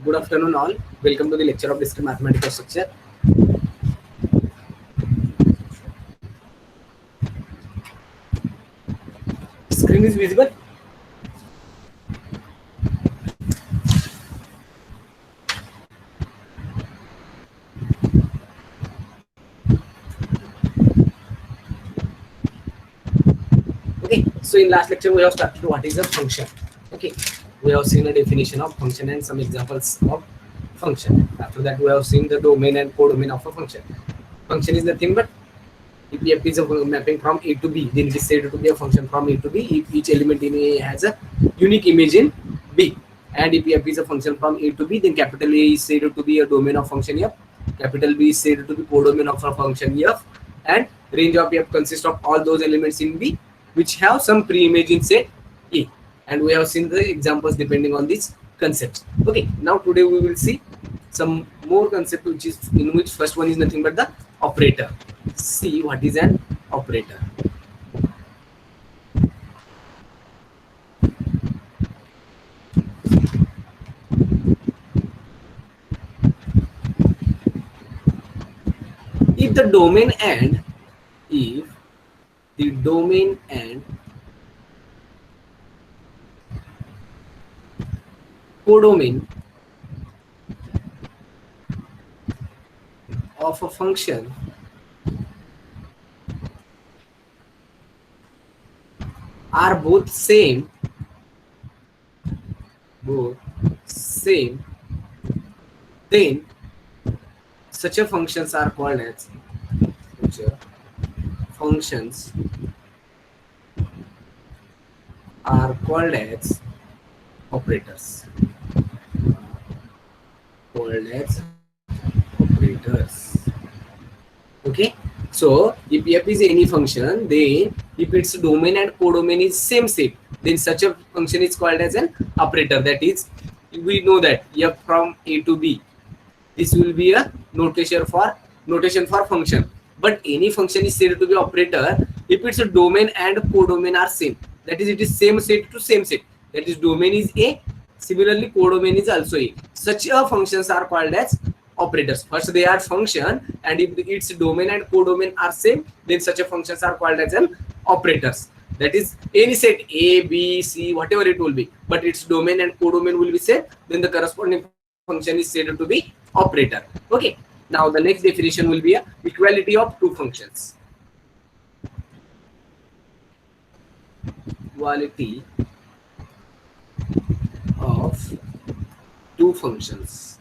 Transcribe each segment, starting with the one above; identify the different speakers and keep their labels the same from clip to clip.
Speaker 1: Good afternoon all. Welcome to the lecture of discrete mathematical structure. Screen is visible. Okay, so in last lecture we have started what is a function. Okay, we have seen a definition of function and some examples of function. After that we have seen the domain and codomain of a function. Function is nothing but if f is a mapping from A to B, then it is said to be a function from A to B if each element in A has a unique image in B. And if f is a function from A to B, then capital A is said to be a domain of function f, capital B is said to be codomain of a function f, and range of f consists of all those elements in B which have some pre-image in say A. And we have seen the examples depending on this concept. Okay, now today we will see some more concept in which first one is nothing but the operator. See what is an operator. If the domain and codomain of a function are both same, then such a functions are called as operators. Okay, so if f is any function, then if its domain and codomain is same set, then such a function is called as an operator. That is, we know that f from A to B, this will be a notation for function. But any function is said to be operator if its domain and codomain are same. That is, it is same set to same set. That is, domain is A, similarly codomain is also A. Such a functions are called as operators. First they are function, and if its domain and codomain are same, then such a functions are called as an operators. That is, any set A, B, C, whatever it will be, but its domain and codomain will be same, then the corresponding function is said to be operator. Okay, now the next definition will be a equality of two functions. Equality of two functions.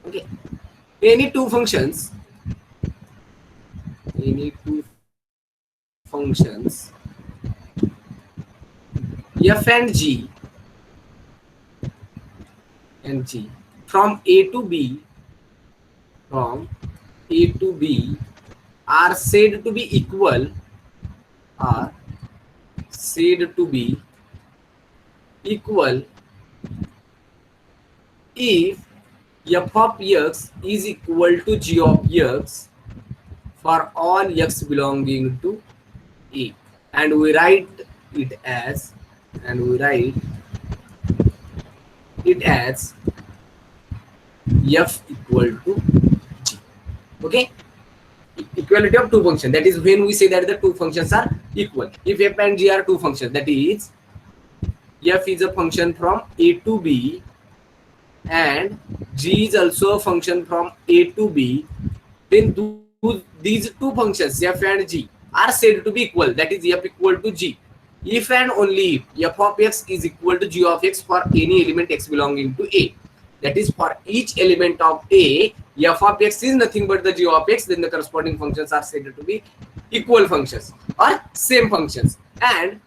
Speaker 1: Okay, any two functions f and g from A to B are said to be equal if f of x is equal to g of x for all x belonging to A, and we write it as f equal to g. Okay, equality of two functions, that is when we say that the two functions are equal. If f and g are two functions, that is f is a function from A to B and g is also a function from A to B, then these two functions f and g are said to be equal. That is, f equal to g if and only if f of x is equal to g of x for any element x belonging to A. That is, for each element of A, f of x is nothing but the g of x, then the corresponding functions are said to be equal functions or same functions. And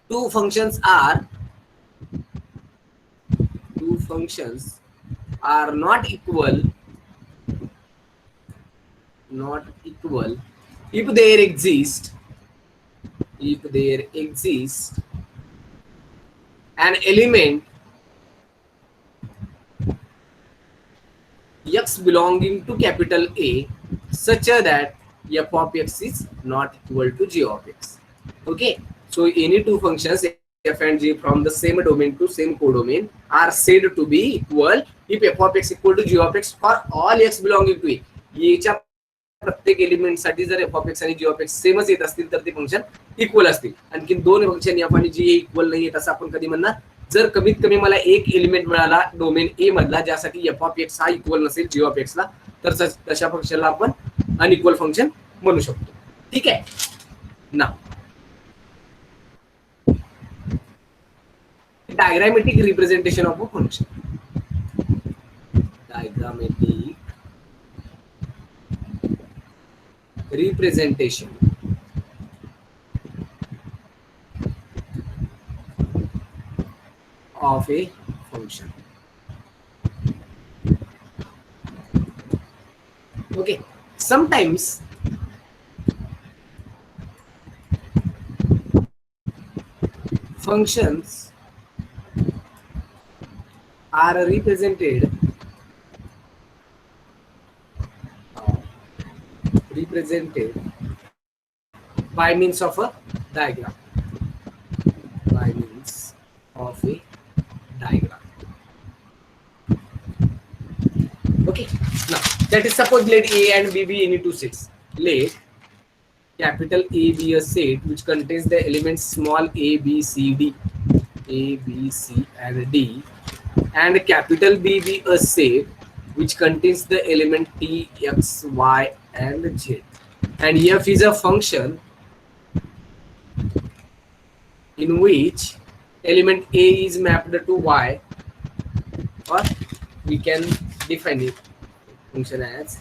Speaker 1: two functions are not equal if there exists an element x belonging to capital A such that f of x is not equal to g of x. Okay, so any two functions f and g from the same domain to same codomain are said to be equal if f of x equal to g of x for all x belonging to a. याच्या प्रत्येक element साठी जर f of x आणि g of x सेमच येत असतील तर ते फंक्शन इक्वल असतील. आणखी दोन फंक्शन f आणि g इक्वल नाही आहेत असं आपण कधी म्हणणार. जर कमीत कमी मला एक एलिमेंट मिळाला डोमेन ए मधला ज्यासाठी f of x हा इक्वल नसेल g of x ला, तर तशा फंक्शनला आपण अनइक्वल फंक्शन म्हणू शकतो. ठीक आहे ना. Diagrammatic representation of a function. Diagrammatic representation of a function. Okay, sometimes functions are represented by means of a diagram. By means of a diagram. Okay, now that is suppose let A and B be any two sets. Let capital A be a set which contains the elements small a, b, c, d, a, b, c and d, and capital B be a set which contains the element t, x, y and z, and f is a function in which element a is mapped to y, or we can define it function as,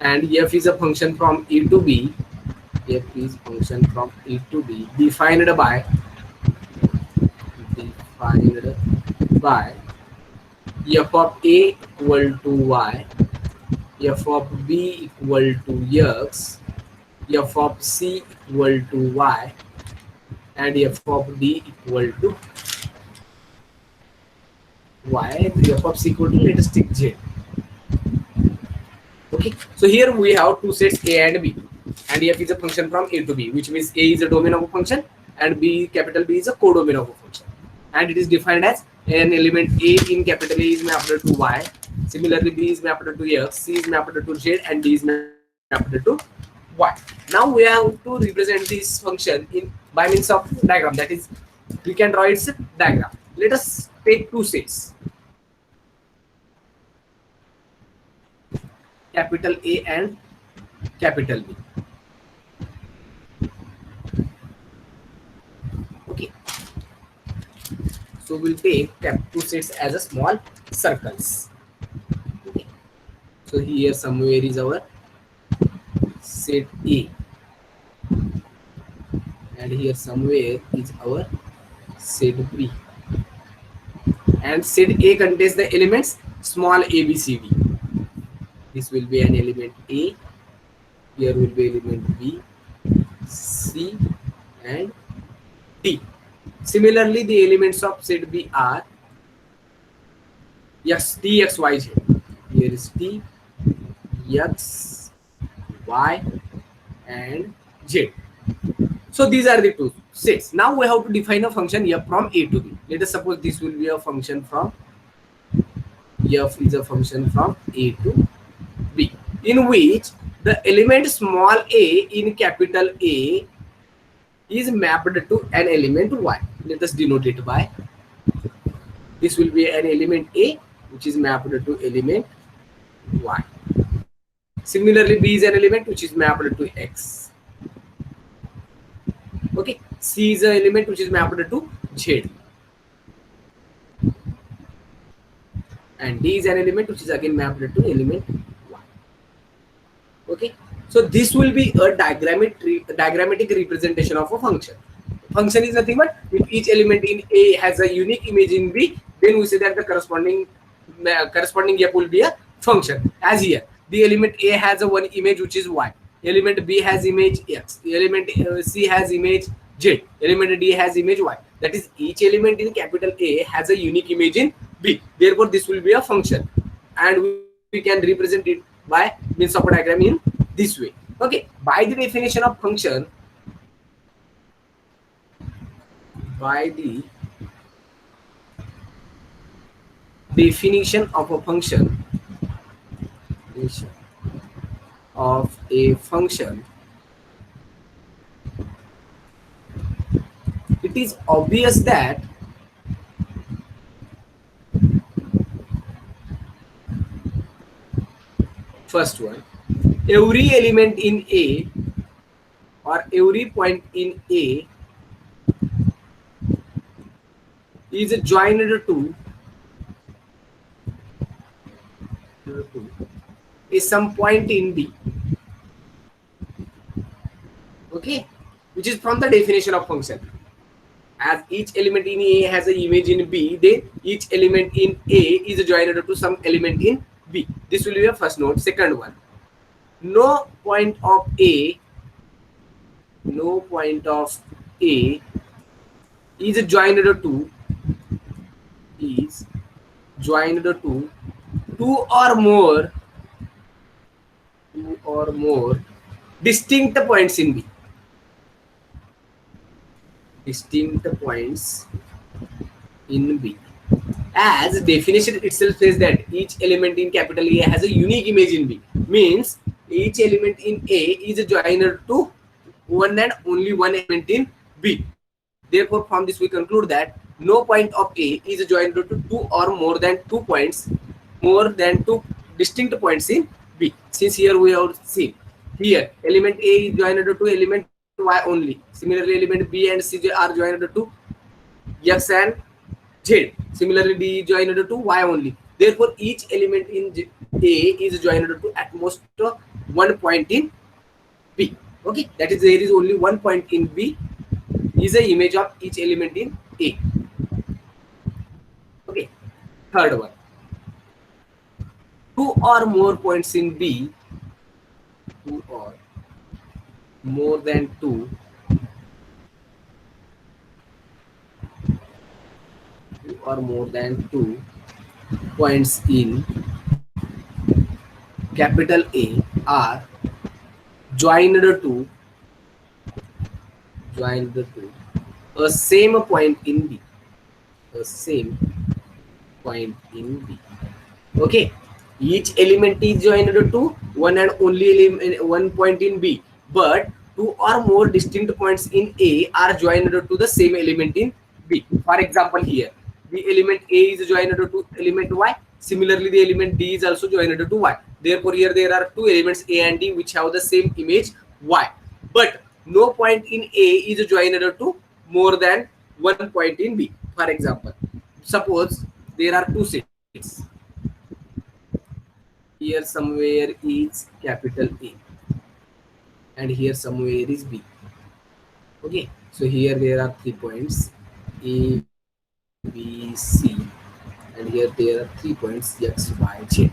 Speaker 1: and f is a function from a to b. F is function from a to b defined by f of a equal to y, f of b equal to x, f of c equal to y, and f of d equal to y, and f of c equal to, let us take z. Okay, so here we have two sets a and b, and f is a function from a to b, which means a is a domain of a function and b, capital B, is a codomain of a function, and it is defined as an element a in capital A is mapped to y, similarly b is mapped to x, c is mapped to z, and d is mapped to y. Now we have to represent this function in by means of diagram, that is we can draw its diagram. Let us take two sets, capital A and capital B. Okay, so we'll take two sets as a small circles. Okay, so here somewhere is our set A, and here somewhere is our set B, and set A contains the elements small a, b, c, d. This will be an element A, here will be element B, C and D. Similarly, the elements of set B are x, t, x, y, z. Here is t, x, y and z. So these are the two sets. Now we have to define a function f from a to b. Let us suppose this will be a function from, f is a function from a to b, in which the element small a in capital A is mapped to an element y. Let us denote it by, this will be an element A which is mapped to element y. Similarly, B is an element which is mapped to x. Okay, C is an element which is mapped to z, and D is an element which is again mapped to element y. Okay, so this will be a diagrammatic representation of a function. Function is nothing but if each element in A has a unique image in B, then we say that the corresponding f will be a function. As here, the element A has a one image which is y, element B has image x, element C has image z, element D has image y. That is, each element in capital A has a unique image in B. Therefore, this will be a function, and we can represent it by means of a diagram in this way. Okay, by the definition of function, by the definition of a function, definition of a function, it is obvious that first one, every element in A or every point in A is joined to is some point in B. Okay, which is from the definition of function. As each element in A has an image in B, then each element in A is joined to some element in B. This will be your first note. Second one, no point of A is joined to two or more distinct points in B. Distinct points in B. As definition itself says that each element in capital A has a unique image in B. Means each element in A is joined to one and only one element in B. Therefore, from this we conclude that no point of A is joined to two or more than two distinct points in B. Since here we have seen here element A is joined to element Y only. Similarly, element B and C are joined to X and Z. Similarly, D is joined to Y only. Therefore, each element in A is joined to at most one point in B. Okay, that is there is only one point in B is the image of each element in A. Okay, third one, two or more points in B, two or more than two or more than 2 points in capital A are joined to a same point in B. Okay, each element is joined to one and only element, one point in B, but two or more distinct points in A are joined to the same element in B. For example, here the element A is joined to element Y. Similarly, the element D is also joined to Y. Therefore, here there are two elements A and D which have the same image Y. But no point in A is joined to more than one point in B. For example, suppose there are two sets. Here somewhere is capital A and here somewhere is B. Okay, so here there are 3 points A, B, C, and here there are 3 points X, Y, Z.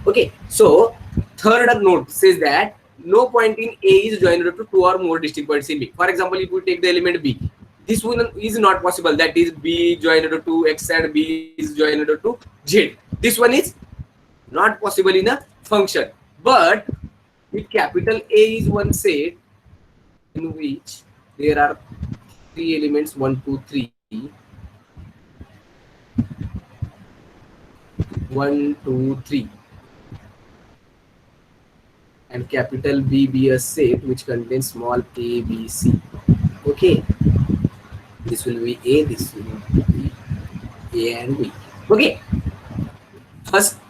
Speaker 1: Okay, so third note says that no point in A is joined to two or more distinct points in B. For example, if we take the element B, this one is not possible. That is B joined to X and B is joined to Z. This one is not possible in a function. But if capital A is one set in which there are 3 elements 1, 2, 3. 1, 2, 3, and capital B be a set which contains small a, B, C. Okay, this will be A, this will be A and B. Okay,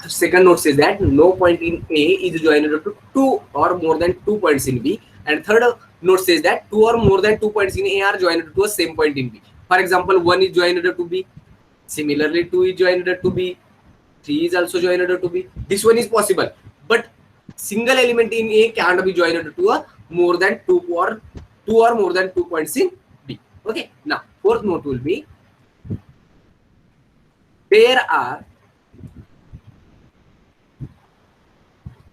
Speaker 1: second note says that no point in A is joined to two or more than 2 points in B, and third note says that two or more than 2 points in A are joined to a same point in B. For example, 1 is joined to B. Similarly, 2 is joined to B. 3 is also joined to B. This one is possible, but single element in A can't be joined to a more than 2 or more than 2 points in B. Okay, now fourth note will be there are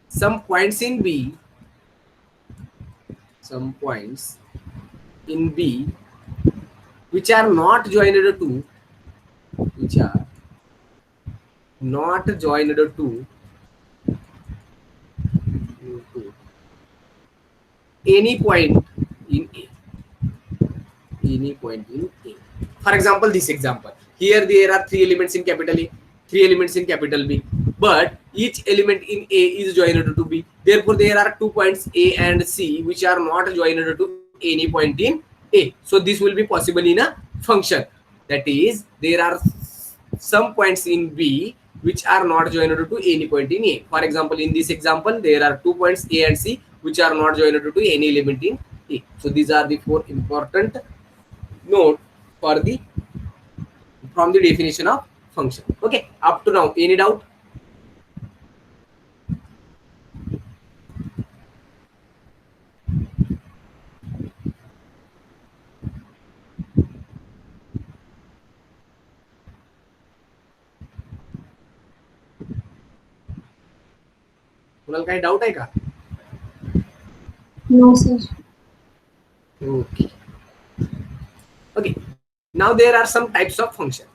Speaker 1: some points in B, which are not joined to any point in A. For example, this example. Here there are 3 elements in capital A, three elements in capital B, but each element in A is joined to B. Therefore, there are 2 points A and C which are not joined to any point in A. So this will be possible in a function. That is, there are some points in B which are not joined to any point in A. For example, in this example, there are 2 points A and C which are not joined to any element in A. So these are the 4 important note for the from the definition of function. Okay, up to now, any doubt? कुणाला काही doubt आहे का?
Speaker 2: No, sir.
Speaker 1: Okay. Okay. Now there are some types of function.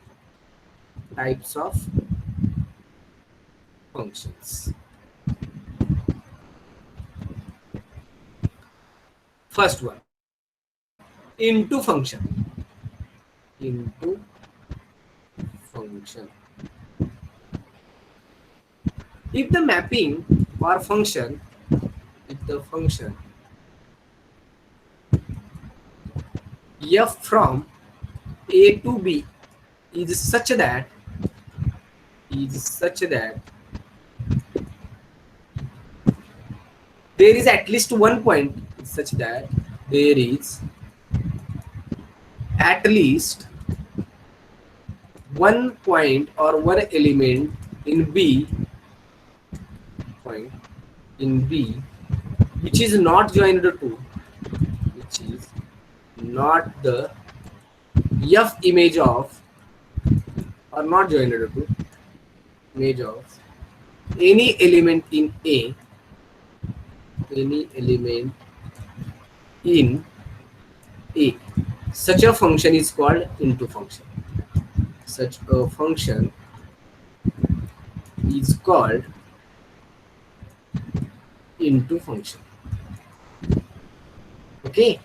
Speaker 1: Types of functions. First one, into function. Into function. If the mapping or function, if the function f from A to B is such that there is at least one point such that there is at least one point or one element in B point in B which is not joined to, which is not the f image of or not joined to image of any element in A, any element in A. Such a function is called into function. Such a function is called into function. Okay,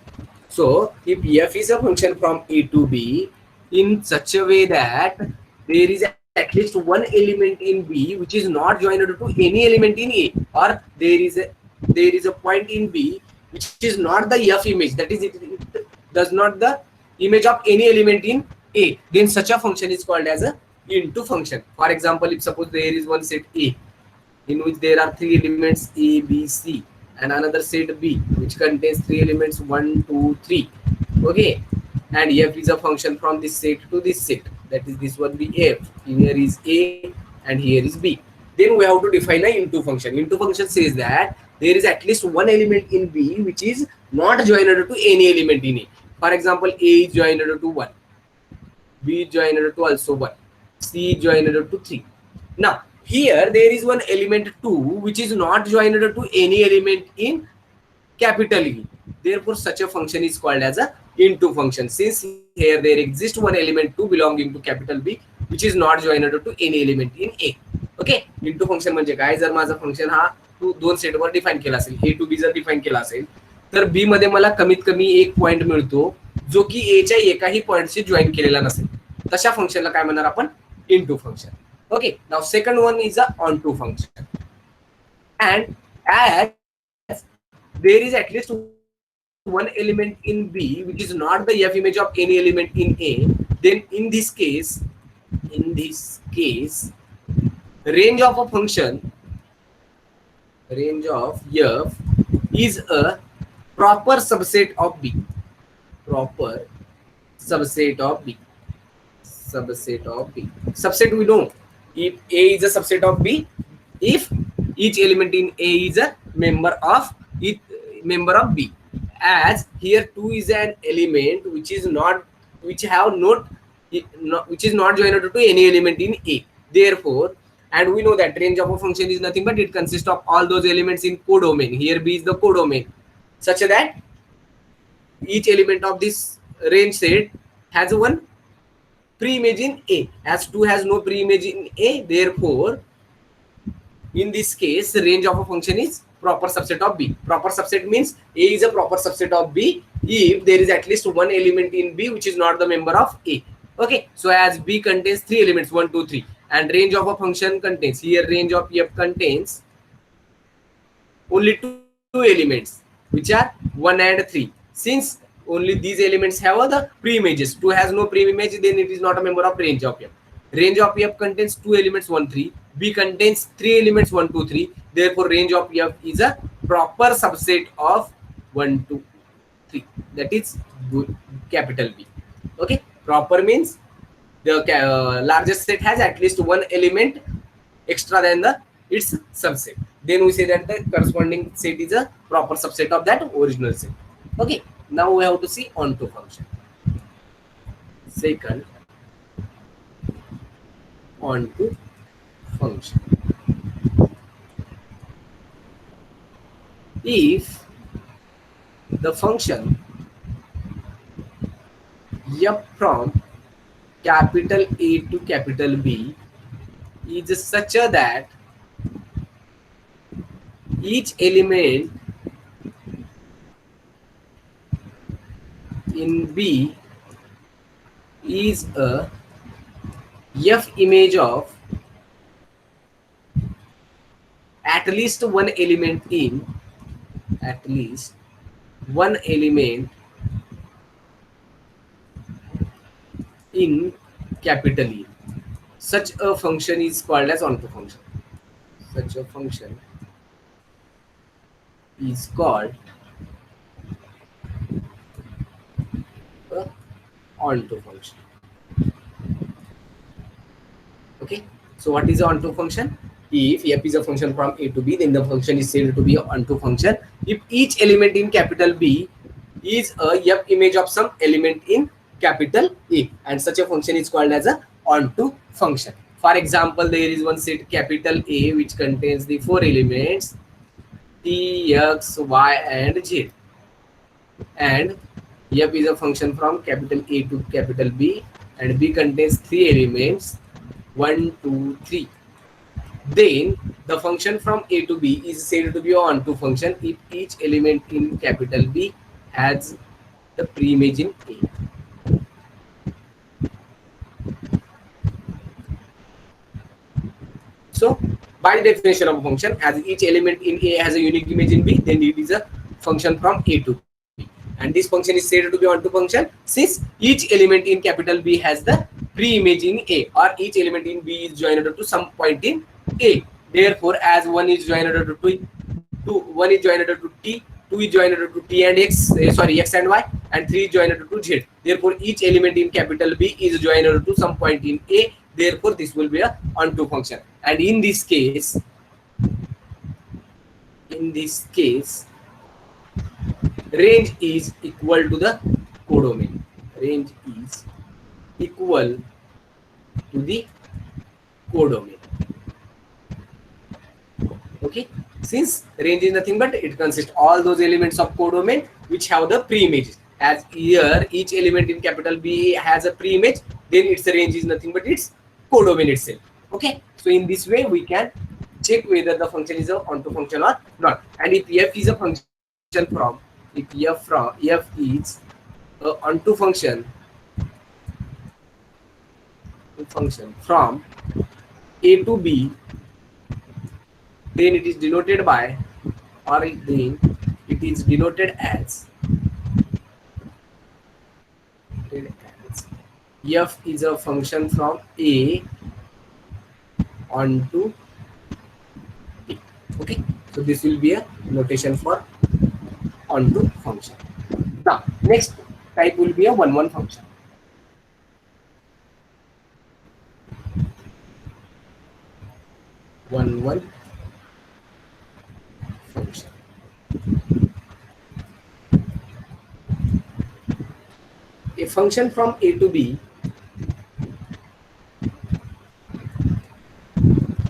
Speaker 1: so if f is a function from A to B in such a way that there is at least one element in B which is not joined to any element in A, or there is a point in B which is not the f image, that is it does not the image of any element in A, then such a function is called as a into function. For example, if suppose there is one set A in which there are 3 elements A, B, C, and another set B which contains 3 elements 1, 2, 3. Okay, and f is a function from this set to this set, that is this one be f, here is A and here is B. Then we have to define a into function. Into function says that there is at least one element in B which is not joined to any element in A. For example, A is joined to 1, B is joined to also 1, C is joined to 3. Now here there is one element 2 which is not joined to any element in capital E. Therefore, such a function is called as a into function. Since here there exists one element 2 belonging to capital B which is not joined to any element in A. Okay, into function म्हणजे काय, जर माझा function हा दोन सेटवर define केला असेल, A to B जर डिफाइन केला असेल तर B मध्ये मला कमीत कमी एक पॉइंट मिळतो जो की A च्या एकाही पॉइंटशी जॉइन केलेला नसेल, तशा फंक्शनला काय म्हणणार आपण, into function. Okay, now second one is a onto function, and as there is at least one element in B which is not the f image of any element in A, then in this case range of a function, range of f is a proper subset of B, proper subset of B, subset of B. Subset we know, if A is a subset of B, if each element in A is a member of B, as here 2 is an element which is not joined to any element in A. Therefore, and we know that range of a function is nothing but it consists of all those elements in codomain. Here B is the codomain, such that each element of this range set has one pre-image in A, as 2 has no pre-image in A. Therefore, in this case, the range of a function is proper subset of B. Proper subset means A is a proper subset of B if there is at least one element in B which is not the member of A. Okay, so as B contains 3 elements 1, 2, 3, and range of a function contains, here range of f contains only two elements, which are 1 and 3. Since only these elements have the pre-images, 2 has no pre-image, then it is not a member of range of f. Range of f contains two elements 1 3, b contains three elements 1 2 3, therefore range of f is a proper subset of 1 2 3, that is capital B. Okay, proper means the largest set has at least one element extra than the its subset, then we say that the corresponding set is a proper subset of that original set. Okay, now we have to see onto function. Second, onto function. If the function f from capital A to capital B is such a that each element in B is a f image of at least one element in capital E. Such a function is called as onto function. Such a function is called a onto function. Okay, so what is the onto function? If f is a function from A to B, then the function is said to be an onto function if each element in capital B is a f image of some element in capital A, and such a function is called as a onto function. For example, there is one set capital A which contains the four elements T, X, Y and Z, and f is a function from capital A to capital B, and B contains three elements 1 2 3. Then the function from A to B is said to be an onto function if each element in capital B has the pre-image in A. So by definition of a function, as each element in A has a unique image in B, then it is a function from A to B, and this function is said to be onto function since each element in capital B has the pre-image in A, or each element in B is joined to some point in A. Therefore, as one is joined to one is joined to T, 2 is joined to T and X, X and Y, and 3 is joined to Z. Therefore, each element in capital B is joined to some point in A. Therefore, this will be a onto function. And in this case, range is equal to the codomain. Range is equal to the codomain. Okay, since range is nothing but it consists all those elements of codomain which have the pre-images. As here each element in capital B has a pre-image, then its range is nothing but its codomain itself. Okay, so in this way we can check whether the function is a onto function or not. And if f is a function from, if f is a onto function from A to B, then it is denoted by, or then it is denoted as f is a function from A onto A. Okay, so this will be a notation for onto function. Now next type will be a 1-1 function. One function. A function from A to B,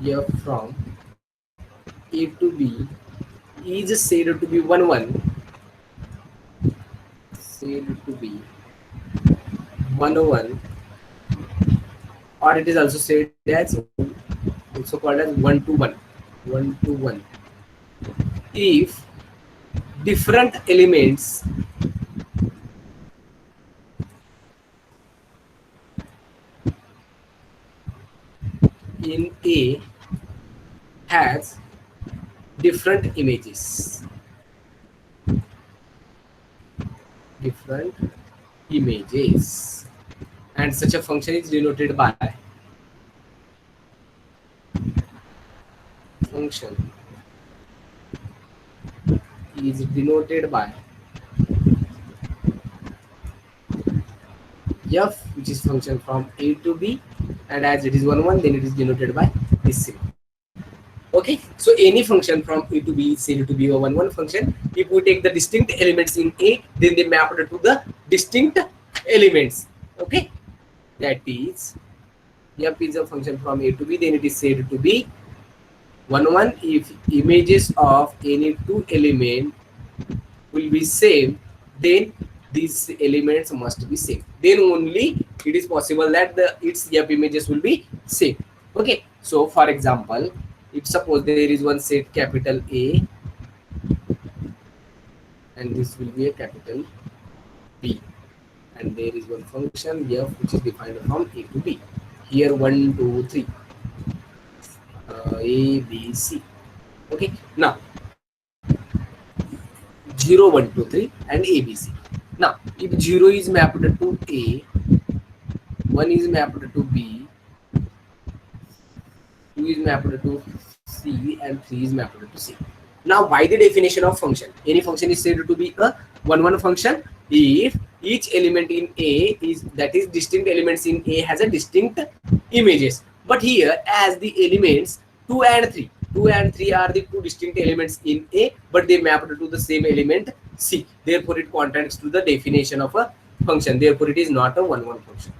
Speaker 1: f from A to B is said to be 1-1, or it is also said as also called as 1-to-1, if different elements in A has different images. Different images. And such a function is denoted by function is denoted by f, which is function from A to B, and as it is 1 1, then it is denoted by this symbol. Okay, so any function from A to B is said to be a 1 1 function. If we take the distinct elements in A, then they map to the distinct elements. Okay, that is f is a function from A to B, then it is said to be 1 1 if images of any two element will be same, then these elements must be same. Then only it is possible that its f images will be same. Okay, so for example, if suppose there is one set capital A and this will be a capital B, and there is one function f which is defined from A to B. Here 1 2 3 A B C. Okay, now 0 1 2 3 and ABC. Now if 0 is mapped to A, 1 is mapped to B, 2 is mapped to C, and 3 is mapped to C. Now by the definition of function, any function is said to be a 1 1 function if each element in A is, that is distinct elements in A has a distinct images. But here as the elements 2 and 3 are the two distinct elements in A, but they map to the same element C. Therefore it contradicts to the definition of a function. Therefore it is not a 1 1 function.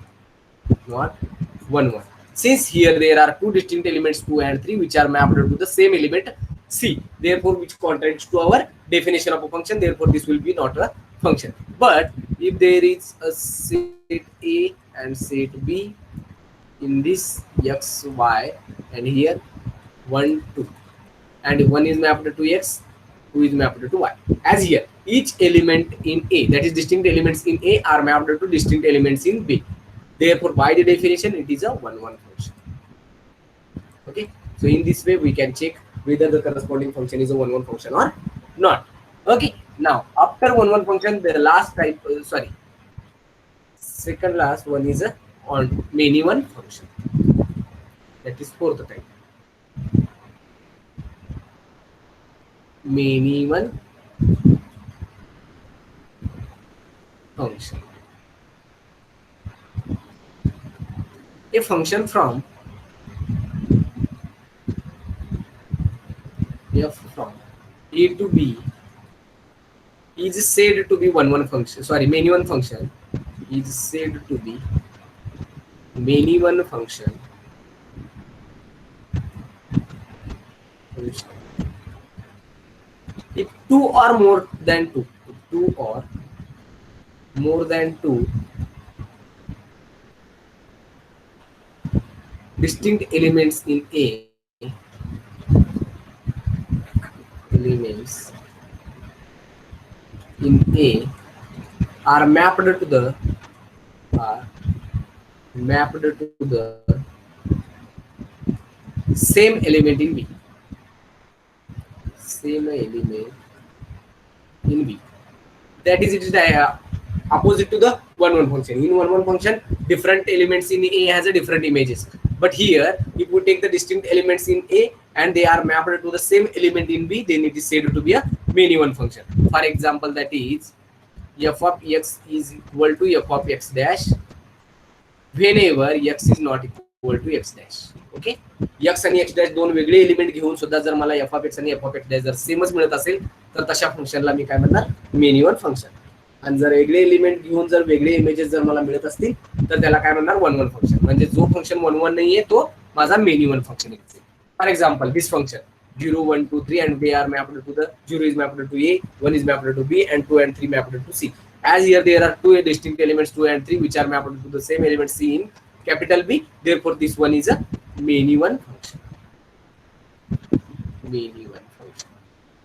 Speaker 1: Not 1 1. Since here there are two distinct elements 2 and 3 which are mapped to the same element C, therefore which contradicts to our definition of a function, therefore this will be not a function. But if there is a set A and set B in this x, y, and here 1 2, and 1 is mapped to x, 2 is mapped to y, as here each element in A, that is distinct elements in A, are mapped to distinct elements in B. Therefore by the definition it is a 1 1 function. Okay, so in this way we can check whether the corresponding function is a 1 1 function or not. Okay, now after 1 1 function, the last type, second last one is a on many one function. That is fourth type. Many one function. A function from f from A to B is said to be 1 1 function. Sorry, many one function is said to be many one function. If 2 or more than 2, if 2 or more than 2 distinct elements in A, elements in A are mapped to the same element in B. Same element in B. That is, it is opposite to the 1 1 function. In 1 1 function, different elements in A has a different images. But here, if we take the distinct elements in A and they are mapped to the same element in B, then it is said to be a many one function. For example, that is f of x is equal to f of x dash whenever x is not equal to x dash. Okay, x आणि x dash दोन वेगळे element घेऊन सुद्धा जर मला f of x आणि f of x dash जर सेमच मिळत असेल तर तशा फंक्शनला मी काय म्हणणार, मेनी वन फंक्शन. आणि जर वेगळे एलिमेंट घेऊन जर वेगळे इमेजेस जर मला मिळत असतील तर त्याला काय म्हणणार, 1 1 फंक्शन. म्हणजे जो फंक्शन 1 1 नाहीये तो माझा मेनी वन फंक्शन आहे. For example this function 0 1 2 3 and they are mapped to the 0 is mapped to A, 1 is mapped to B, and 2 and 3 mapped to C. As here there are two distinct elements 2 and 3 which are mapped to the same element C in capital B. Therefore this one is a many one function. Many one function.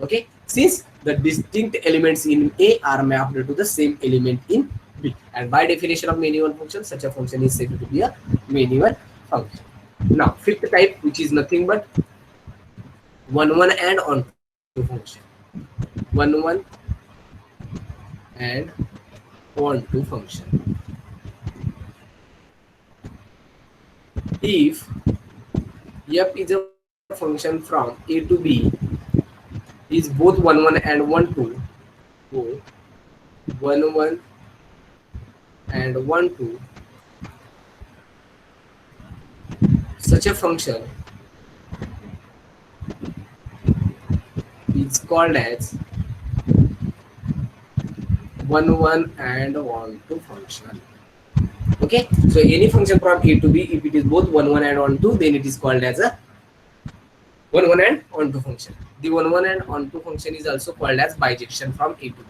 Speaker 1: Okay, since the distinct elements in A are mapped to the same element in B, and by definition of many one function, such a function is said to be a many one function. Now fifth type, which is nothing but one and onto function. One and onto function. If f is a function from a to b is both 1 and 1 2, both 1 and 1 2, such a function is called as 1 and 1 2 function. Okay, so any function from a to b, if it is both 1 and 1 2, then it is called as a 1 and 1 2 function. The 1 and 1 2 function is also called as bijection from a to b.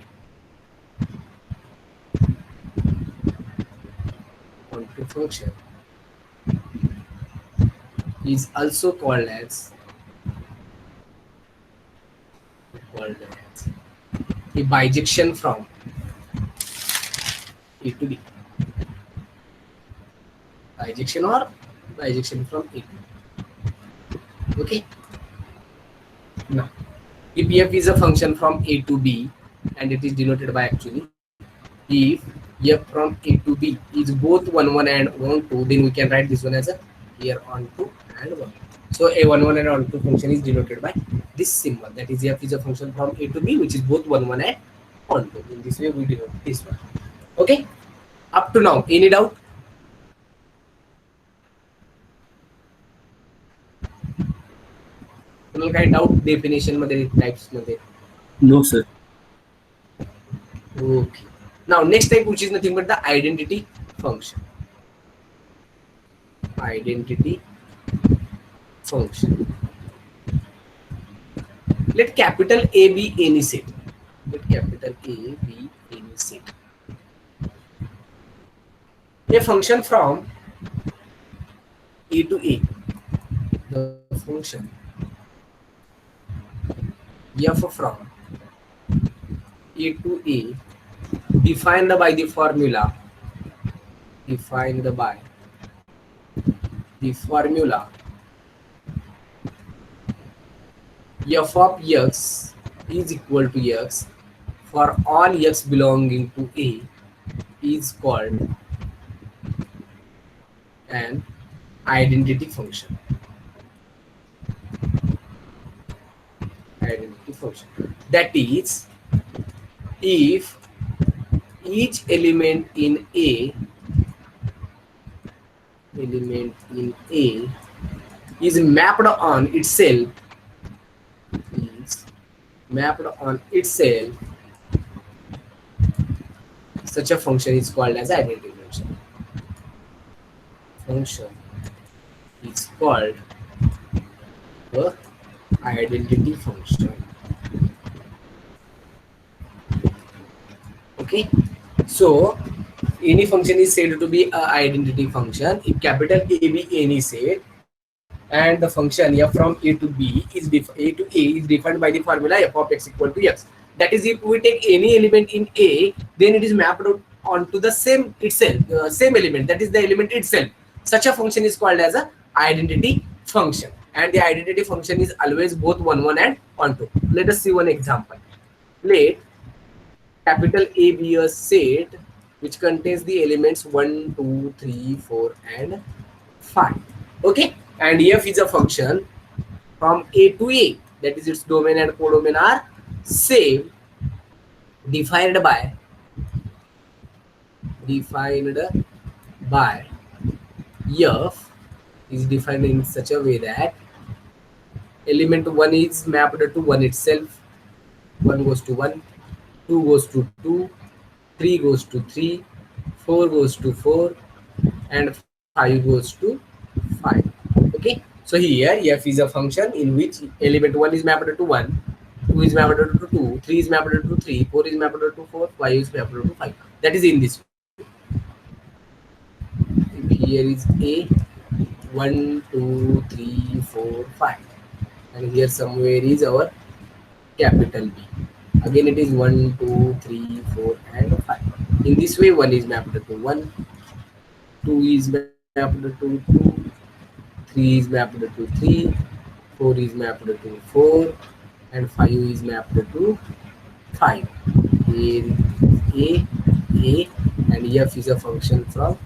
Speaker 1: 1 2 function is also called as a bijection from a to b. Bijection or bijection from a to b. Okay. Now, if f is a function from a to b, and it is denoted by actually, if f from a to b is both 1 and 1 2, then we can write this one as a here on 2 and 1. So a 1 and 1 2 function is denoted by this symbol, that is f is a function from a to b which is both 1 and 1 2. In this way we denote this one. Okay, up to now any doubt? काही doubt definition मध्ये types मध्ये?
Speaker 2: No, sir.
Speaker 1: Okay. Now next type, which is nothing but the identity function. Identity function. Let capital A be any set. Let capital A be any set. A function from A to A. The function f from A to A defined by the formula f of x is equal to x for all x belonging to A is called an identity function. Identity function. That is, if each element in A is mapped on itself, such a function is called as identity function. Function is called the identity function. Okay, so any function is said to be an identity function if capital A be any set and the function f from A to B is A to A is defined by the formula f of x equal to x. That is, if we take any element in A, then it is mapped onto the same itself, same element, that is the element itself. Such a function is called as a identity function, and the identity function is always both 1 and 1 2. Let us see one example. Let capital A be a set which contains the elements 1 2 3 4 and 5. Okay, and f is a function from A to A, that is its domain and codomain are same, defined by f is defined in such a way that element 1 is mapped to 1 itself. 1 goes to 1, 2 goes to 2, 3 goes to 3, 4 goes to 4, and 5 goes to 5. Okay, so here f is a function in which element 1 is mapped to 1, 2 is mapped to 2, 3 is mapped to 3, 4 is mapped to 4, 5 is mapped to 5. That is in this way. Here is A, 1 2 3 4 5, and here somewhere is our capital B. Again it is 1 2 3 4 and 5. In this way, 1 is mapped to 1, 2 is mapped to 2, 3 is mapped to 3, 4 is mapped to 4, and 5 is mapped to 5. A, A, and F is a function from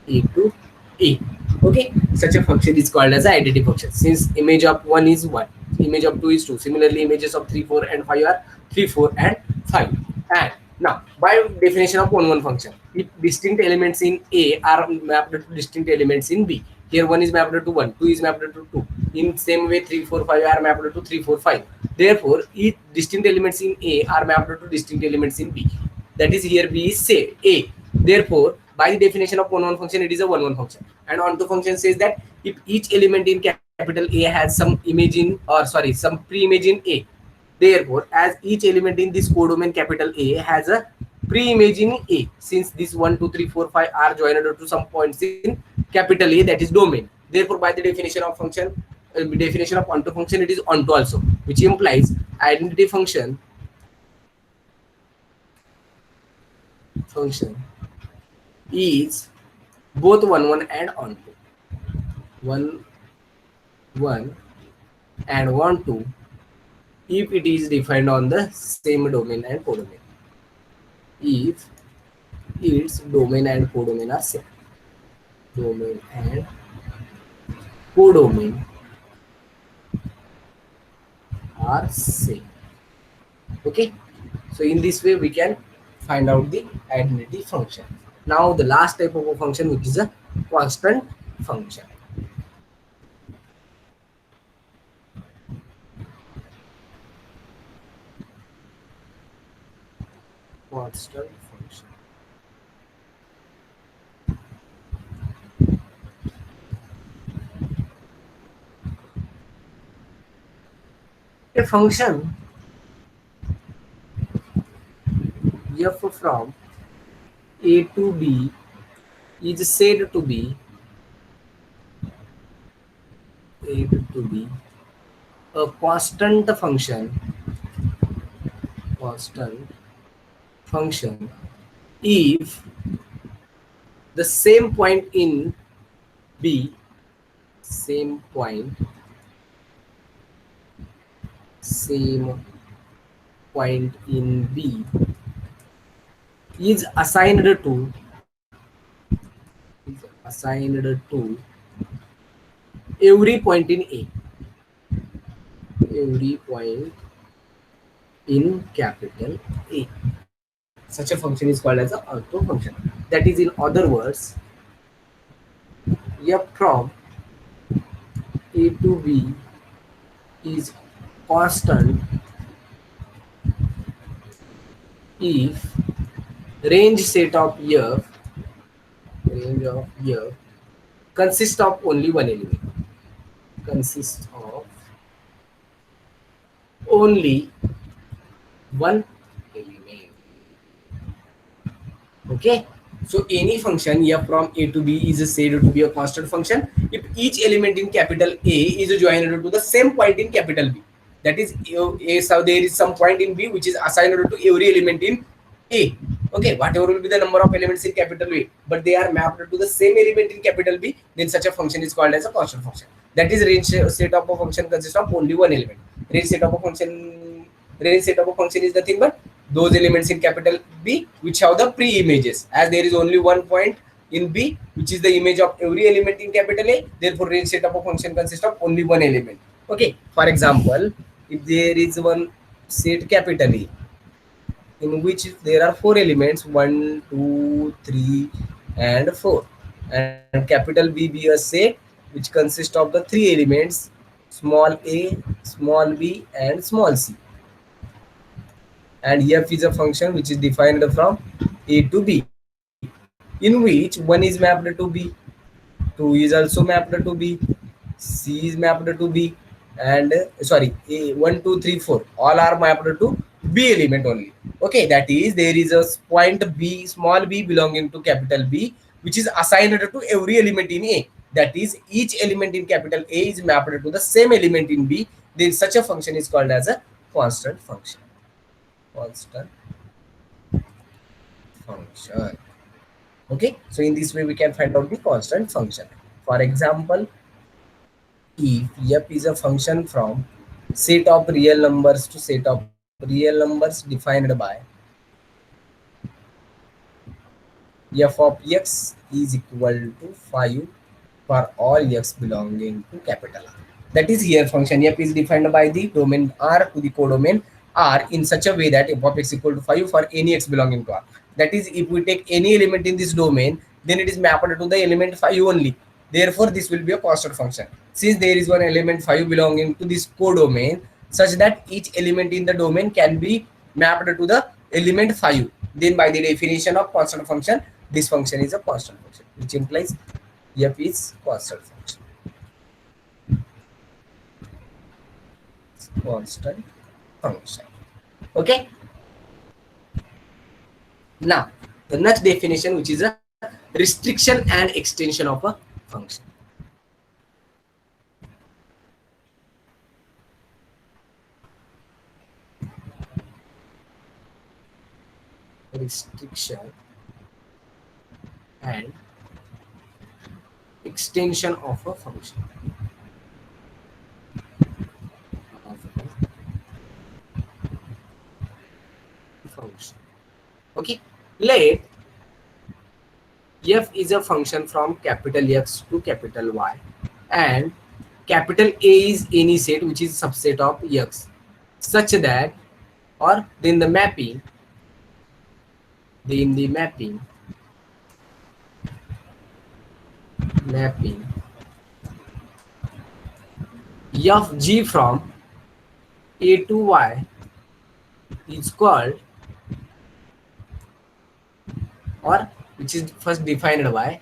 Speaker 1: A to A. Okay, such a function is called as an identity function. Since image of 1 is 1, image of 2 is 2. Similarly, images of 3, 4, and 5 are 3, 4, and 5. And now, by definition of one function, if distinct elements in A are mapped to distinct elements in B, here 1 is mapped to 1, 2 is mapped to 2. In same way, 3, 4, 5 are mapped to 3, 4, 5. Therefore, each distinct elements in A are mapped to distinct elements in B. That is, here B is say A. Therefore, by the definition of one function, it is a one function. And onto function says that if each element in capital A has some image in, or sorry, some pre-image in A, therefore, as each element in this codomain capital A has a pre-image in A, since this 1, 2, 3, 4, 5 are joined to some points in capital A, that is domain. Therefore, by the definition of function, definition of onto function, it is onto also, which implies identity function is both 1 and onto. 1 1 and 1 2 if it is defined on the same domain and codomain. If its domain and codomain are same. Domain and codomain are same. Okay. So in this way we can find out the identity function. Now the last type of a function, which is a constant function. Constant function. A function f from A to B is said to be a constant function if the same point in B same point in B is assigned to every point in A, every point in capital A. Such a function is called as an ortho function. That is, in other words, f from A to B is constant if range of f consists of only one element. Consists of only one element. Okay. So any function f from A to B is said to be a constant function if each element in capital A is joined to the same point in capital B. That is, so there is some point in B which is assigned to every element in A. Okay, whatever will be the number of elements in capital A, but they are mapped to the same element in capital B, then such a function is called as a constant function. That is, range set of a function consists of only one element. Range set of a function is nothing but those elements in capital B which have the pre-images. As there is only one point in B which is the image of every element in capital A, therefore range set of a function consists of only one element. Okay, for example, if there is one set capital A in which there are 4 elements, 1, 2, 3, and 4, and capital B be a set which consists of the 3 elements, small a, small b, and small c. And f is a function which is defined from A to B, in which 1 is mapped to B, 2 is also mapped to B, C is mapped to B, and A, 1, 2, 3, 4 all are mapped to B element only. Okay, that is, there is a point B, small b belonging to capital B, which is assigned to every element in A. That is, each element in capital A is mapped to the same element in B. Then such a function is called as a constant function. Okay, so in this way we can find out the constant function. For example, if f is a function from set of real numbers to set of real numbers defined by f of x is equal to 5 for all x belonging to capital R. That is here function f is defined by the domain R to the codomain R in such a way that f of x equal to 5 for any x belonging to R. That is, if we take any element in this domain, then it is mapped to the element 5 only. Therefore, this will be a constant function. Since there is one element 5 belonging to this codomain, such that each element in the domain can be mapped to the element 5. Then by the definition of constant function, this function is a constant function, which implies f is constant function. Constant function. Okay. Now, the next definition, which is a restriction and extension of a function. Restriction and extension of a function. Okay, let f is a function from capital X to capital Y, and capital A is any set which is subset of X, such that, or then the mapping f g from A to Y is called, or which is first defined by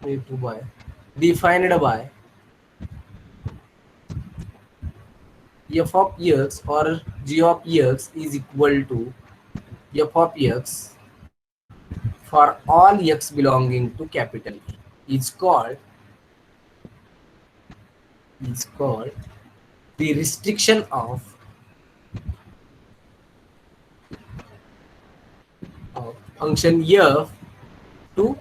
Speaker 1: A to Y, defined by f of x or g of x is equal to f of x for all x belonging to capital A is called the restriction of function f to.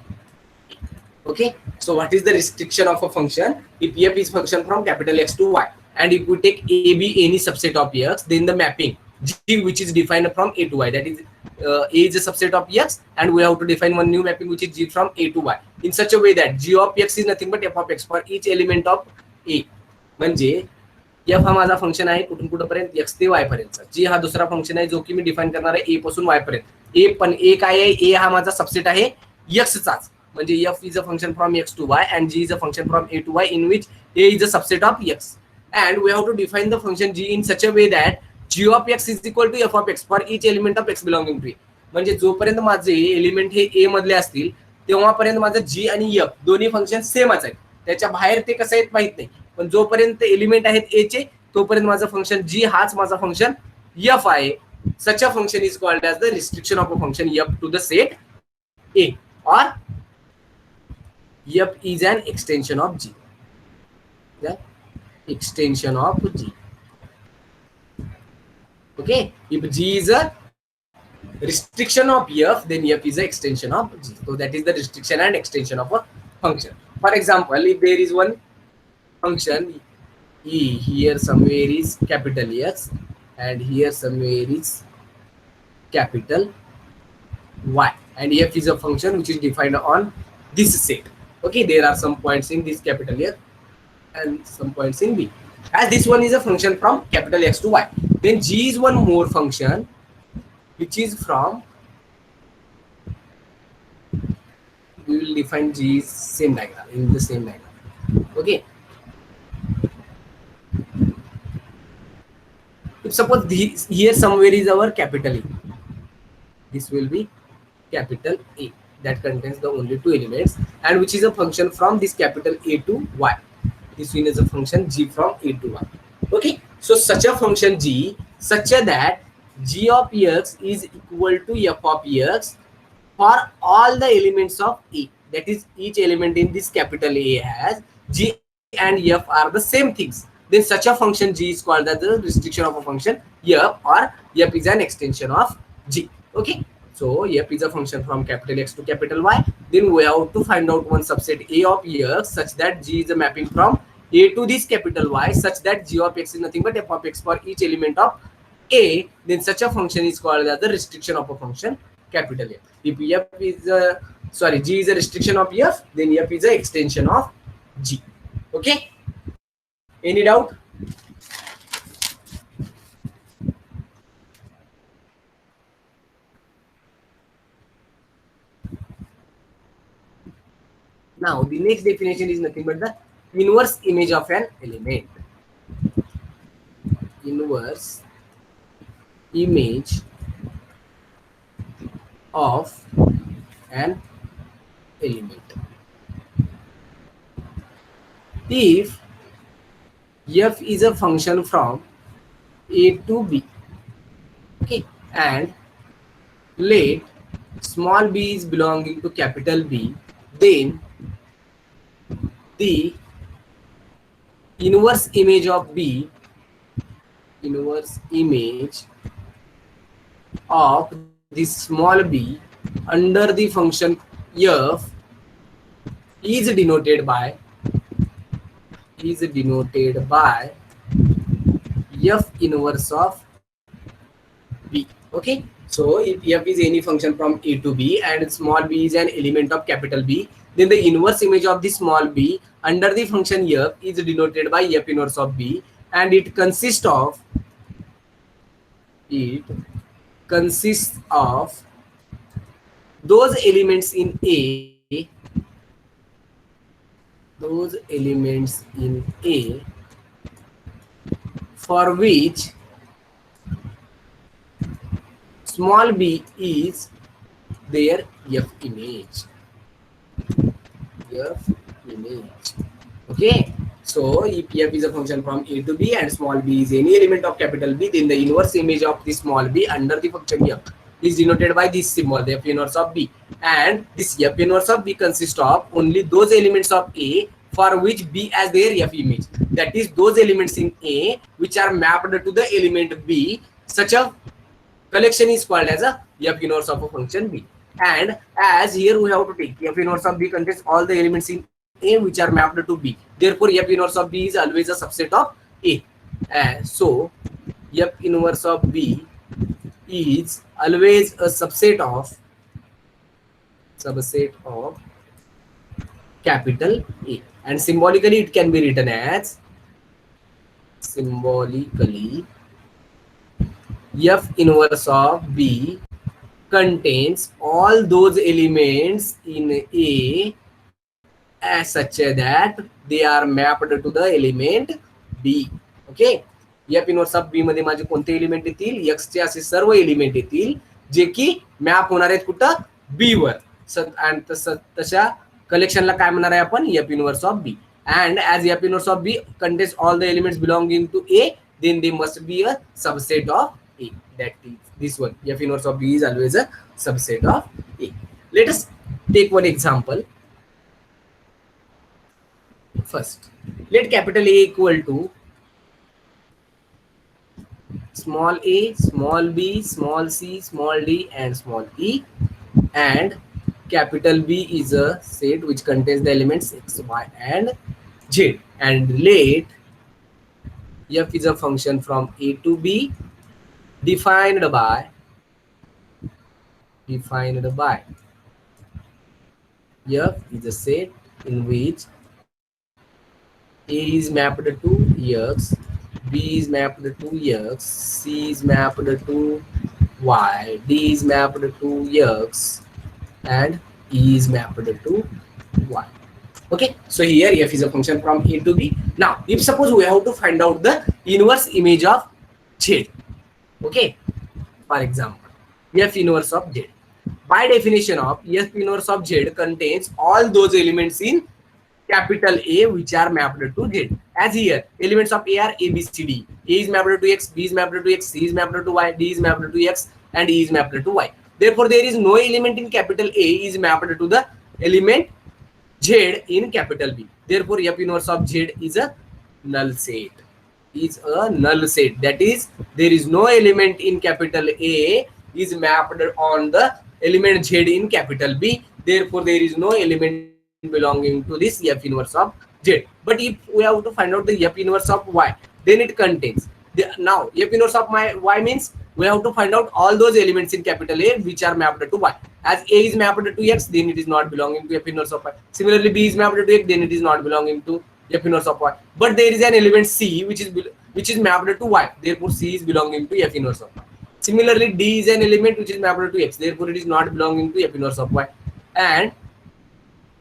Speaker 1: Okay, so what is the restriction of a function? If f is function from capital X to Y, and if we take a be any subset of x, then the mapping g, which is defined from A to Y, that is a is a subset of x, and we have to define one new mapping which is g from A to Y in such a way that g of x is nothing but f of x for each element of A. म्हणजे f हा माझा function आहे कुठून कुठपर्यंत x ते y पर्यंतचा, g हा दुसरा function आहे जो की मी डिफाइन करणार आहे a पासून y पर्यंत. a पण a काय आहे, a हा माझा सबसेट आहे x चाच, म्हणजे f is a function from x to y and g is a function from a to y in which a is a subset of x, and we have to define the function g in such a way that g of x is equal to f of x for each element of x belonging to a. म्हणजे जोपर्यंत माझे element hey a मधले असतील तेव्हापर्यंत माझं g आणि f दोन्ही function सेमच आहेत, त्याच्या बाहेर ते कसं आहेत माहित नाही, पण जोपर्यंत एलिमेंट आहेत a चे तोपर्यंत माझं फंक्शन g हाच माझा फंक्शन f आहे. Such a function is called as the restriction of a function f to the set A, or f is an extension of g. The extension of g. Okay, if g is a restriction of f, then f is an extension of g. So that is the restriction and extension of a function. For example, if there is one function e, here somewhere is capital X and here somewhere is capital Y, and f is a function which is defined on this set. Okay, there are some points in this capital X and some points in B. As this one is a function from capital X to Y, then g is one more function which is from, we will define g is same diagram, in the same diagram. Okay, if suppose this, here somewhere is our capital E, this will be capital A that contains the only two elements, and which is a function from this capital A to Y. This one is a function g from A to Y. Okay, so such a function g, such a that g of x is equal to f of x for all the elements of A. That is, each element in this capital A has g and f are the same things. Then such a function g is called as the restriction of a function f, or f is an extension of g. Okay, So f is a function from capital X to capital Y. Then we have to find out one subset A of f such that G is a mapping from A to this capital Y such that G of X is nothing but f of X for each element of A. Then such a function is called as the restriction of a function capital F. If f is a G is a restriction of f, then f is a extension of G. Okay. Any doubt? Now the next definition is nothing but the inverse image of an element. Inverse image of an element. If f is a function from A to B, okay, and let small b is belonging to capital B, then the inverse image of B, inverse image of this small b under the function f is denoted by f inverse of B. Okay, so if f is any function from A to B and small b is an element of capital B, then the inverse image of the small b under the function f is denoted by f inverse of B, and it consists of those elements in A, for which small b is their f image. Okay, so if f is a function from A to B and small b is any element of capital B, then the inverse image of the small b under the function f is denoted by this symbol, the f inverse of B, and this f inverse of B consists of only those elements of A for which B as their f image, that is those elements in A which are mapped to the element B. Such a collection is called as a f inverse of a function B. And as here we have to take f inverse of B contains all the elements in A which are mapped to B, therefore f inverse of B is always a subset of A. So f inverse of B is always a subset of capital A, and symbolically it can be written as f inverse of B contains all those elements in A as such that they are mapped to the element B. Okay, f inverse of B मध्ये माझे कोणते element येतील, x चे असे सर्व element येतील जे की map होणार आहेत कुठं B वर, आणि तशा कलेक्शनला काय म्हणणार आहे आपण, f inverse of B. And as f inverse of B contains all the elements belonging to A, then they must be a subset of A. That is this one, f inverse of B is always a subset of A. Let us take one example. First, let capital A equal to small a, small b, small c, small d, and small e, and capital B is a set which contains the elements x, y, and z, and let f is a function from A to B defined by f is a set in which A is mapped to x, B is mapped to x, C is mapped to y, D is mapped to x, and E is mapped to y. Okay, so here f is a function from A to B. Now, if suppose we have to find out the inverse image of z, okay, for example, f inverse of z. By definition of f inverse of z contains all those elements in capital A which are mapped to Z. As here, elements of A are A, B, C, D. A is mapped to X, B is mapped to X, C is mapped to Y, D is mapped to X, and E is mapped to Y. Therefore, there is no element in capital A is mapped to the element Z in capital B. Therefore, f inverse of Z is a null set. That is, there is no element in capital A is mapped on the element Z in capital B. Therefore, there is no element belonging to this F inverse of Z. But if we have to find out the F inverse of Y, then it contains now F inverse of Y means we have to find out all those elements in capital A which are mapped to Y. As A is mapped to X, then it is not belonging to F inverse of Y. Similarly, B is mapped to X, then it is not belonging to F inverse of Y. But there is an element C which is mapped to Y. Therefore, C is belonging to F inverse of Y. Similarly, D is an element which is mapped to X. Therefore, it is not belonging to F inverse of Y. And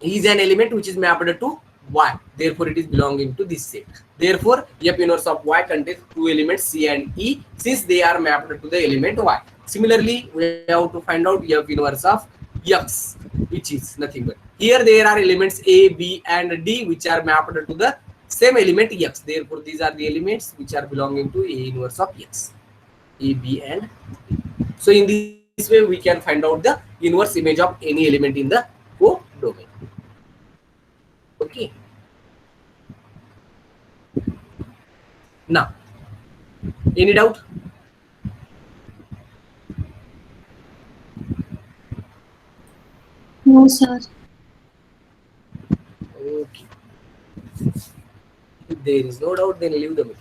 Speaker 1: E is an element which is mapped to Y. Therefore, it is belonging to this set. Therefore, F inverse of Y contains two elements C and E since they are mapped to the element Y. Similarly, we have to find out F inverse of X, which is nothing but here there are elements A, B, and D which are mapped to the same element X. Therefore, these are the elements which are belonging to A inverse of X. A, B, and D. So, in this way, we can find out the inverse image of any element in the codomain. Okay. Now, any doubt?
Speaker 2: No, sir.
Speaker 1: Okay. If there is no doubt, then leave the meeting.